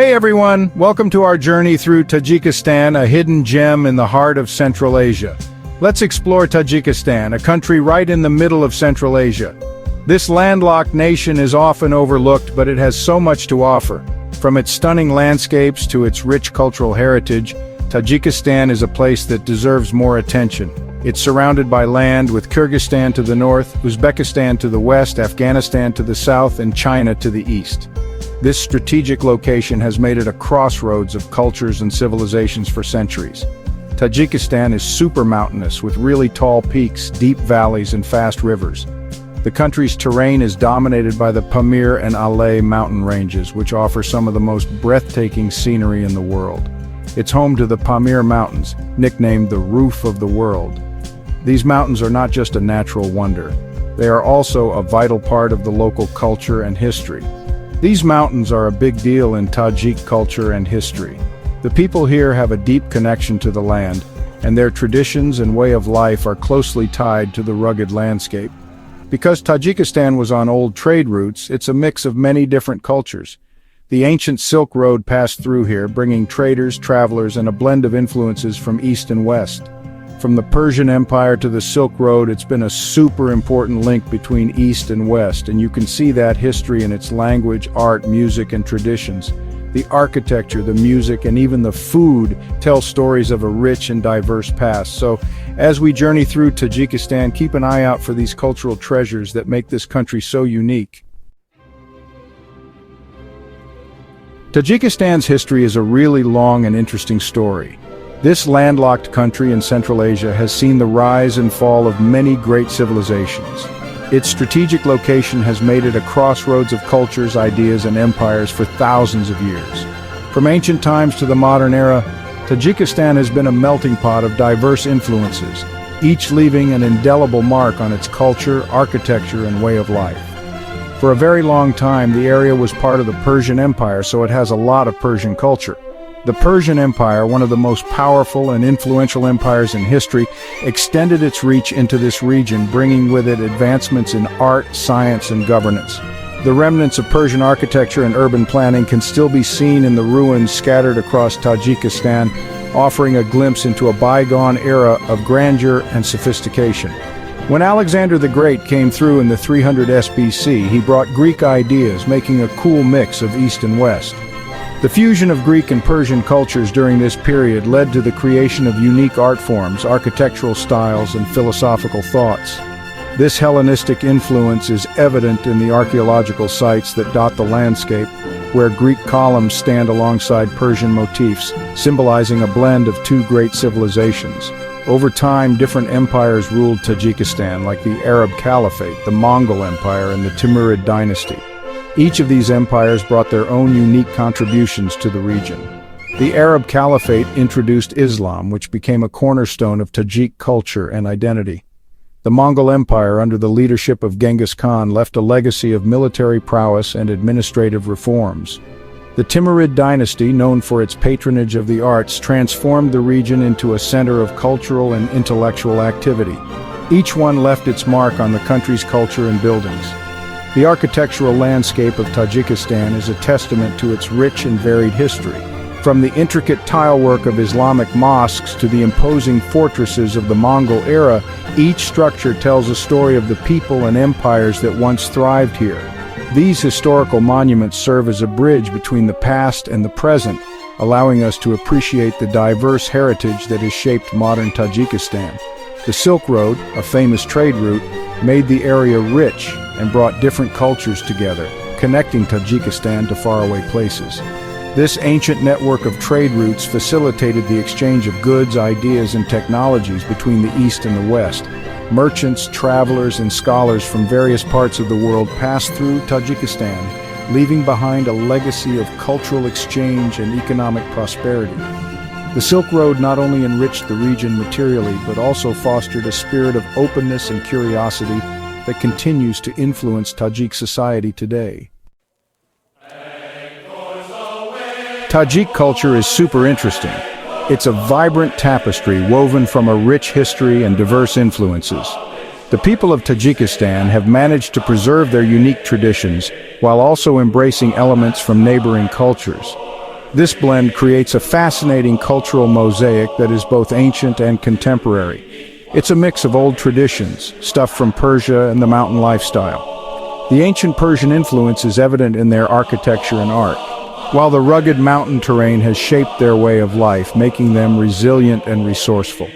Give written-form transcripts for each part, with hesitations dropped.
Hey everyone, welcome to our journey through Tajikistan, a hidden gem in the heart of Central Asia. Let's explore Tajikistan, a country right in the middle of Central Asia. This landlocked nation is often overlooked, but it has so much to offer. From its stunning landscapes to its rich cultural heritage, Tajikistan is a place that deserves more attention. It's surrounded by land, with Kyrgyzstan to the north, Uzbekistan to the west, Afghanistan to the south, and China to the east. This strategic location has made it a crossroads of cultures and civilizations for centuries. Tajikistan is super mountainous, with really tall peaks, deep valleys, and fast rivers. The country's terrain is dominated by the Pamir and Alay mountain ranges, which offer some of the most breathtaking scenery in the world. It's home to the Pamir Mountains, nicknamed the Roof of the World. These mountains are not just a natural wonder. They are also a vital part of the local culture and history. These mountains are a big deal in Tajik culture and history. The people here have a deep connection to the land, and their traditions and way of life are closely tied to the rugged landscape. Because Tajikistan was on old trade routes, it's a mix of many different cultures. The ancient Silk Road passed through here, bringing traders, travelers, and a blend of influences from east and west. From the Persian Empire to the Silk Road, it's been a super important link between East and West, and you can see that history in its language, art, music, and traditions. The architecture, the music, and even the food tell stories of a rich and diverse past. So, as we journey through Tajikistan, keep an eye out for these cultural treasures that make this country so unique. Tajikistan's history is a really long and interesting story. This landlocked country in Central Asia has seen the rise and fall of many great civilizations. Its strategic location has made it a crossroads of cultures, ideas, and empires for thousands of years. From ancient times to the modern era, Tajikistan has been a melting pot of diverse influences, each leaving an indelible mark on its culture, architecture, and way of life. For a very long time, the area was part of the Persian Empire, so it has a lot of Persian culture. The Persian Empire, one of the most powerful and influential empires in history, extended its reach into this region, bringing with it advancements in art, science, and governance. The remnants of Persian architecture and urban planning can still be seen in the ruins scattered across Tajikistan, offering a glimpse into a bygone era of grandeur and sophistication. When Alexander the Great came through in the 300 SBC, he brought Greek ideas, making a cool mix of East and West. The fusion of Greek and Persian cultures during this period led to the creation of unique art forms, architectural styles, and philosophical thoughts. This Hellenistic influence is evident in the archaeological sites that dot the landscape, where Greek columns stand alongside Persian motifs, symbolizing a blend of two great civilizations. Over time, different empires ruled Tajikistan, like the Arab Caliphate, the Mongol Empire, and the Timurid dynasty. Each of these empires brought their own unique contributions to the region. The Arab Caliphate introduced Islam, which became a cornerstone of Tajik culture and identity. The Mongol Empire, under the leadership of Genghis Khan, left a legacy of military prowess and administrative reforms. The Timurid dynasty, known for its patronage of the arts, transformed the region into a center of cultural and intellectual activity. Each one left its mark on the country's culture and buildings. The architectural landscape of Tajikistan is a testament to its rich and varied history. From the intricate tilework of Islamic mosques to the imposing fortresses of the Mongol era, each structure tells a story of the people and empires that once thrived here. These historical monuments serve as a bridge between the past and the present, allowing us to appreciate the diverse heritage that has shaped modern Tajikistan. The Silk Road, a famous trade route, made the area rich and brought different cultures together, connecting Tajikistan to faraway places. This ancient network of trade routes facilitated the exchange of goods, ideas, and technologies between the East and the West. Merchants, travelers, and scholars from various parts of the world passed through Tajikistan, leaving behind a legacy of cultural exchange and economic prosperity. The Silk Road not only enriched the region materially, but also fostered a spirit of openness and curiosity that continues to influence Tajik society today. Tajik culture is super interesting. It's a vibrant tapestry woven from a rich history and diverse influences. The people of Tajikistan have managed to preserve their unique traditions while also embracing elements from neighboring cultures. This blend creates a fascinating cultural mosaic that is both ancient and contemporary. It's a mix of old traditions, stuff from Persia and the mountain lifestyle. The ancient Persian influence is evident in their architecture and art, while the rugged mountain terrain has shaped their way of life, making them resilient and resourceful.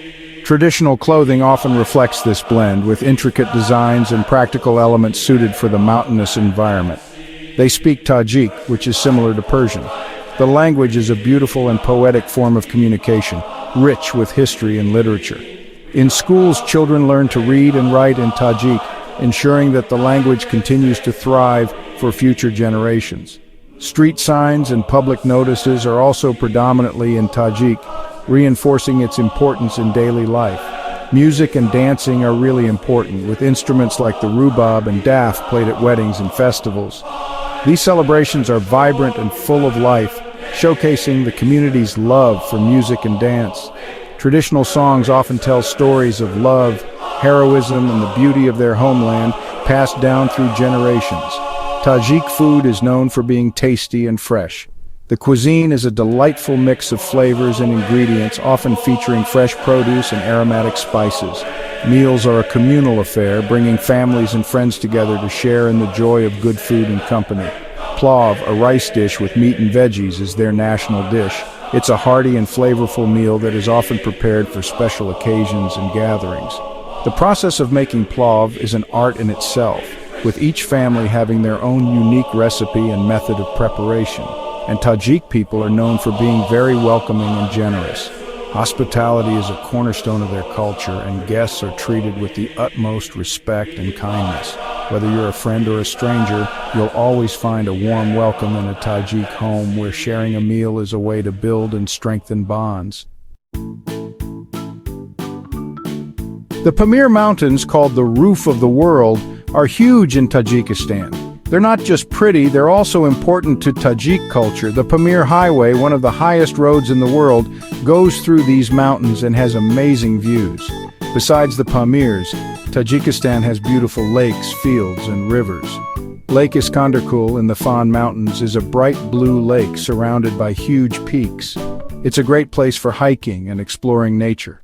Traditional clothing often reflects this blend, with intricate designs and practical elements suited for the mountainous environment. They speak Tajik, which is similar to Persian. The language is a beautiful and poetic form of communication, rich with history and literature. In schools, children learn to read and write in Tajik, ensuring that the language continues to thrive for future generations. Street signs and public notices are also predominantly in Tajik, reinforcing its importance in daily life. Music and dancing are really important, with instruments like the rubab and daf played at weddings and festivals. These celebrations are vibrant and full of life, showcasing the community's love for music and dance. Traditional songs often tell stories of love, heroism, and the beauty of their homeland, passed down through generations. Tajik food is known for being tasty and fresh. The cuisine is a delightful mix of flavors and ingredients, often featuring fresh produce and aromatic spices. Meals are a communal affair, bringing families and friends together to share in the joy of good food and company. Plov, a rice dish with meat and veggies, is their national dish. It's a hearty and flavorful meal that is often prepared for special occasions and gatherings. The process of making plov is an art in itself, with each family having their own unique recipe and method of preparation. And Tajik people are known for being very welcoming and generous. Hospitality is a cornerstone of their culture, and guests are treated with the utmost respect and kindness. Whether you're a friend or a stranger, you'll always find a warm welcome in a Tajik home, where sharing a meal is a way to build and strengthen bonds. The Pamir Mountains, called the roof of the world, are huge in Tajikistan. They're not just pretty, they're also important to Tajik culture. The Pamir Highway, one of the highest roads in the world, goes through these mountains and has amazing views. Besides the Pamirs, Tajikistan has beautiful lakes, fields, and rivers. Lake Iskanderkul in the Fan Mountains is a bright blue lake surrounded by huge peaks. It's a great place for hiking and exploring nature.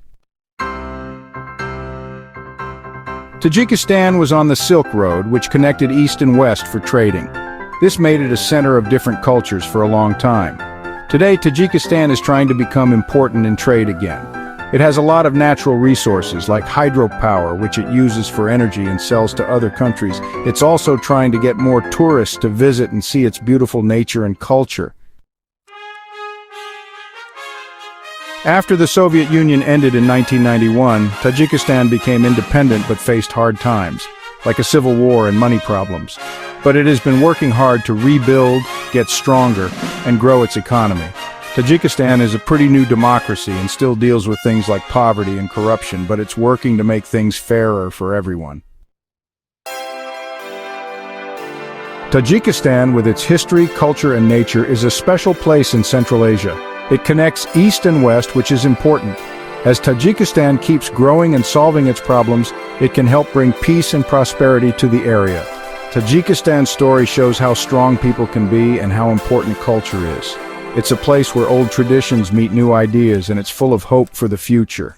Tajikistan was on the Silk Road, which connected east and west for trading. This made it a center of different cultures for a long time. Today, Tajikistan is trying to become important in trade again. It has a lot of natural resources, like hydropower, which it uses for energy and sells to other countries. It's also trying to get more tourists to visit and see its beautiful nature and culture. After the Soviet Union ended in 1991, Tajikistan became independent but faced hard times, like a civil war and money problems. But it has been working hard to rebuild, get stronger, and grow its economy. Tajikistan is a pretty new democracy and still deals with things like poverty and corruption, but it's working to make things fairer for everyone. Tajikistan, with its history, culture, and nature, is a special place in Central Asia. It connects east and west, which is important. As Tajikistan keeps growing and solving its problems, it can help bring peace and prosperity to the area. Tajikistan's story shows how strong people can be and how important culture is. It's a place where old traditions meet new ideas, and it's full of hope for the future.